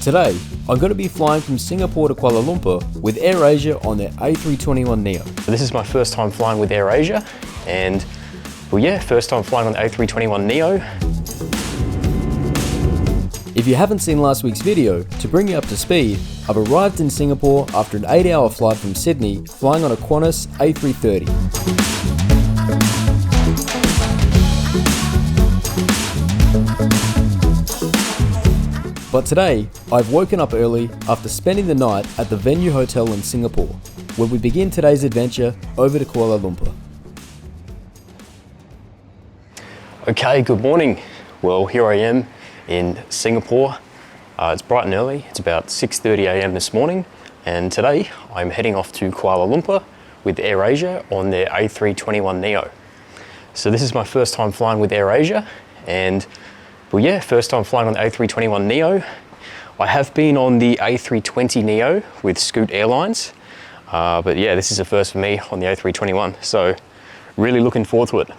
Today, I'm going to be flying from Singapore to Kuala Lumpur with AirAsia on their A321neo. This is my first time flying with AirAsia, and well, yeah, first time flying on the A321neo. If you haven't seen last week's video, to bring you up to speed, I've arrived in Singapore after an 8-hour flight from Sydney, flying on a Qantas A330. But today, I've woken up early after spending the night at the Venue Hotel in Singapore, where we begin today's adventure over to Kuala Lumpur. Okay, good morning. Well, here I am in Singapore. It's bright and early. It's about 6:30 a.m. this morning, and today I'm heading off to Kuala Lumpur with AirAsia on their A321neo. So this is my first time flying with AirAsia, and well, yeah, first time flying on the A321neo. I have been on the A320neo with Scoot Airlines, but yeah, this is a first for me on the A321, so really looking forward to it.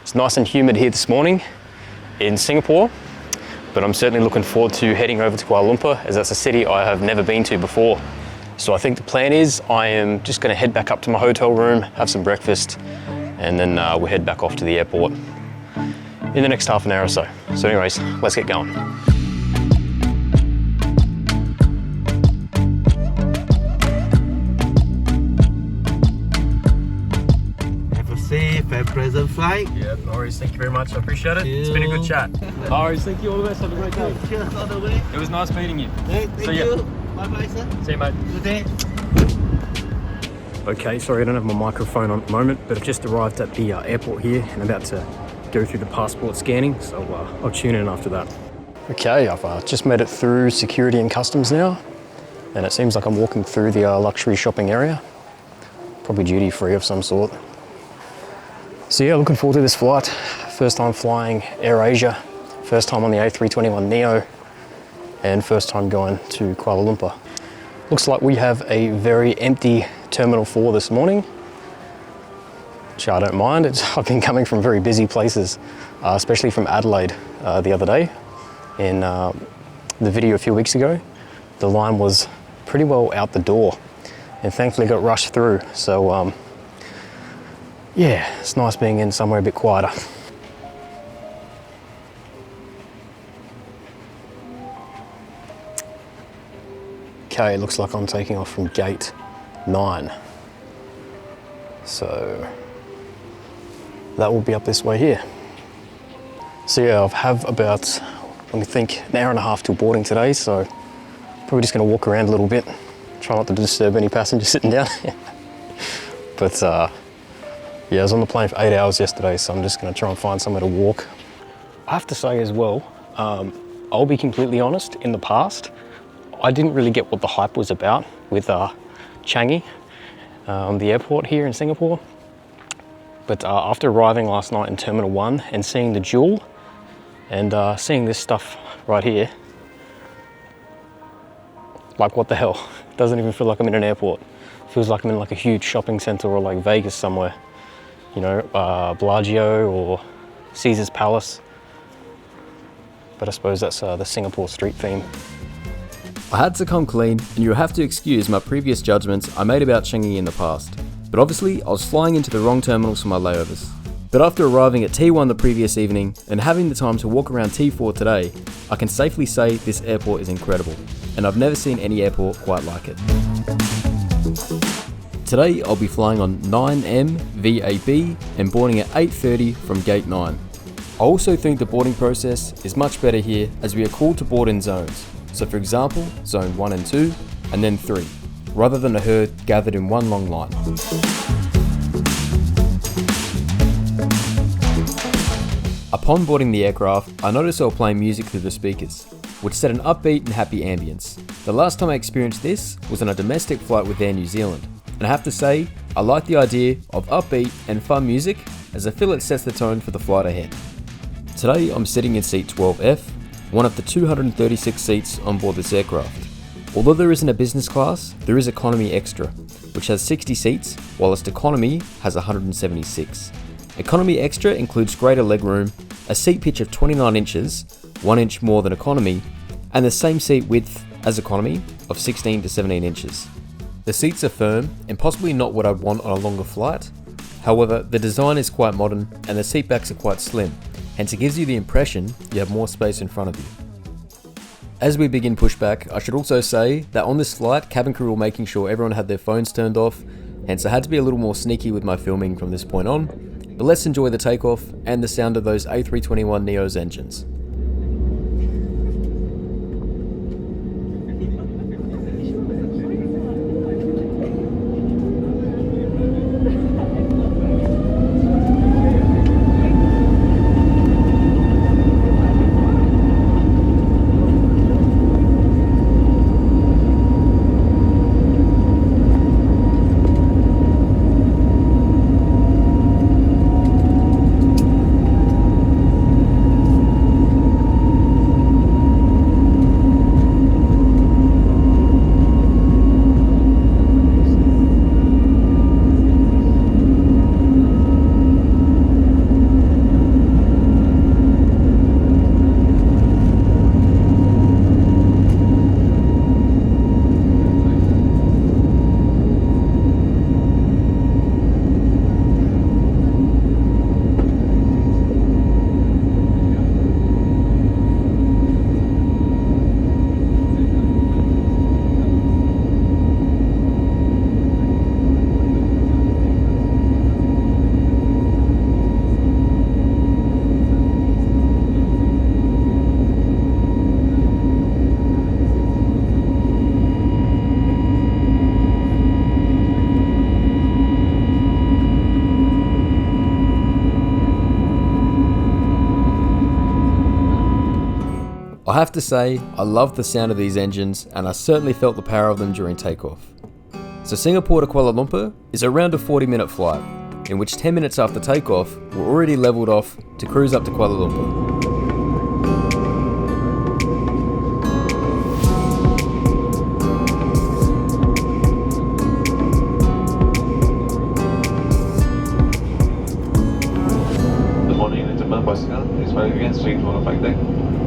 It's nice and humid here this morning in Singapore, but I'm certainly looking forward to heading over to Kuala Lumpur, as that's a city I have never been to before. So I think the plan is I am just going to head back up to my hotel room, have some breakfast, and then we'll head back off to the airport in the next half an hour or so. So anyways, let's get going. Have a safe and pleasant flight. Yeah, no worries. Thank you very much. I appreciate it. It's been a good chat. No worries. Thank you. All the best. Have a great day. Cheers all the way. It was nice meeting you. Hey, thank you. Bye-bye, sir. See you, mate. Good day. Okay, sorry I don't have my microphone on at the moment, but I've just arrived at the airport here and about to go through the passport scanning, so I'll tune in after that. Okay, I've just made it through security and customs now, and it seems like I'm walking through the luxury shopping area, probably duty free of some sort. So yeah, looking forward to this flight. First time flying AirAsia, first time on the A321neo, and first time going to Kuala Lumpur. Looks like we have a very empty Terminal 4 this morning, which I don't mind. I've been coming from very busy places, especially from Adelaide the other day. In the video a few weeks ago, the line was pretty well out the door and thankfully got rushed through. So yeah, it's nice being in somewhere a bit quieter. Okay, it looks like I'm taking off from gate 9. So that will be up this way here. So yeah, I have about, let me think, an hour and a half till boarding today, so probably just gonna walk around a little bit, try not to disturb any passengers sitting down. But yeah, I was on the plane for 8 hours yesterday, so I'm just gonna try and find somewhere to walk. I have to say as well, I'll be completely honest, in the past, I didn't really get what the hype was about with Changi, the airport here in Singapore. But after arriving last night in Terminal 1 and seeing the Jewel and seeing this stuff right here, like what the hell? It doesn't even feel like I'm in an airport. It feels like I'm in like a huge shopping center or like Vegas somewhere. You know, Bellagio or Caesar's Palace. But I suppose that's the Singapore street theme. I had to come clean, and you'll have to excuse my previous judgments I made about Changi in the past. But obviously, I was flying into the wrong terminals for my layovers. But after arriving at T1 the previous evening, and having the time to walk around T4 today, I can safely say this airport is incredible, and I've never seen any airport quite like it. Today, I'll be flying on 9M VAB and boarding at 8:30 from gate 9. I also think the boarding process is much better here, as we are called to board in zones. So for example, zone 1 and 2, and then 3, rather than a herd gathered in one long line. Upon boarding the aircraft, I noticed they were playing music through the speakers, which set an upbeat and happy ambience. The last time I experienced this was on a domestic flight with Air New Zealand, and I have to say, I like the idea of upbeat and fun music, as I feel it sets the tone for the flight ahead. Today I'm sitting in seat 12F, one of the 236 seats on board this aircraft. Although there isn't a business class, there is economy extra, which has 60 seats, whilst economy has 176. Economy extra includes greater legroom, a seat pitch of 29 inches, 1 inch more than economy, and the same seat width as economy of 16 to 17 inches. The seats are firm and possibly not what I'd want on a longer flight. However, the design is quite modern and the seat backs are quite slim, hence it gives you the impression you have more space in front of you. As we begin pushback, I should also say that on this flight, cabin crew were making sure everyone had their phones turned off, hence I had to be a little more sneaky with my filming from this point on, but let's enjoy the takeoff and the sound of those A321neo's engines. I have to say, I love the sound of these engines and I certainly felt the power of them during takeoff. So Singapore to Kuala Lumpur is around a 40-minute flight, in which 10 minutes after takeoff, we're already leveled off to cruise up to Kuala Lumpur. It's very again straight from the flight deck.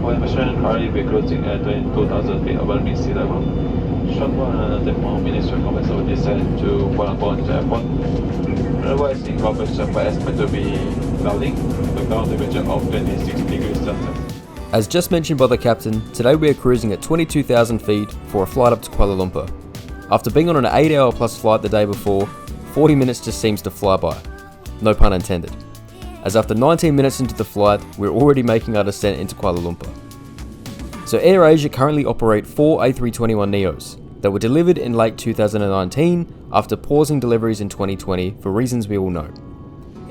For information, currently we're closing at 22,000 feet above mean sea level. Short one, the more minutes will commence our descent to Kuala Lumpur Airport. Otherwise, in corporation, we expect to be cloudy with down temperature of 26 degrees Celsius. As just mentioned by the captain, today we are cruising at 22,000 feet for a flight up to Kuala Lumpur. After being on an 8-hour plus flight the day before, 40 minutes just seems to fly by. No pun intended. As after 19 minutes into the flight, we're already making our descent into Kuala Lumpur. So AirAsia currently operate 4 A321neos that were delivered in late 2019 after pausing deliveries in 2020 for reasons we all know.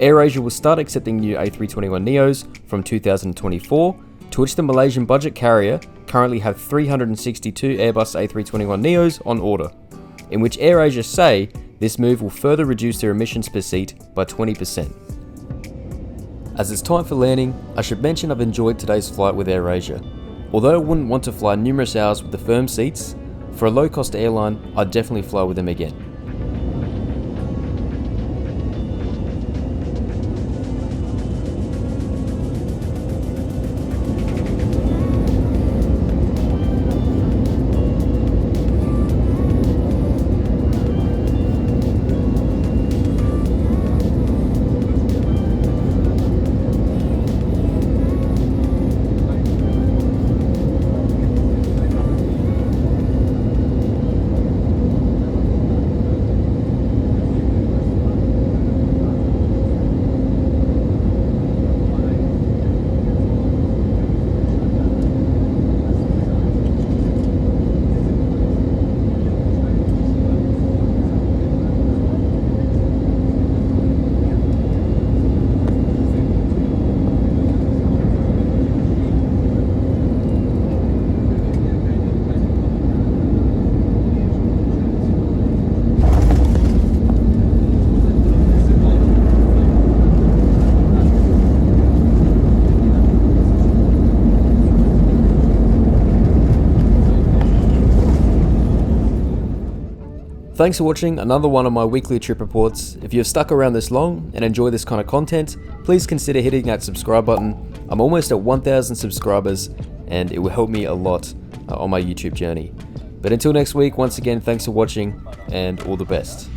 AirAsia will start accepting new A321neos from 2024, to which the Malaysian budget carrier currently have 362 Airbus A321neos on order, in which AirAsia say this move will further reduce their emissions per seat by 20%. As it's time for landing, I should mention I've enjoyed today's flight with AirAsia. Although I wouldn't want to fly numerous hours with the firm seats, for a low-cost airline, I'd definitely fly with them again. Thanks for watching another one of my weekly trip reports. If you've stuck around this long and enjoy this kind of content, please consider hitting that subscribe button. I'm almost at 1,000 subscribers and it will help me a lot. on my YouTube journey. But until next week, once again, thanks for watching and all the best.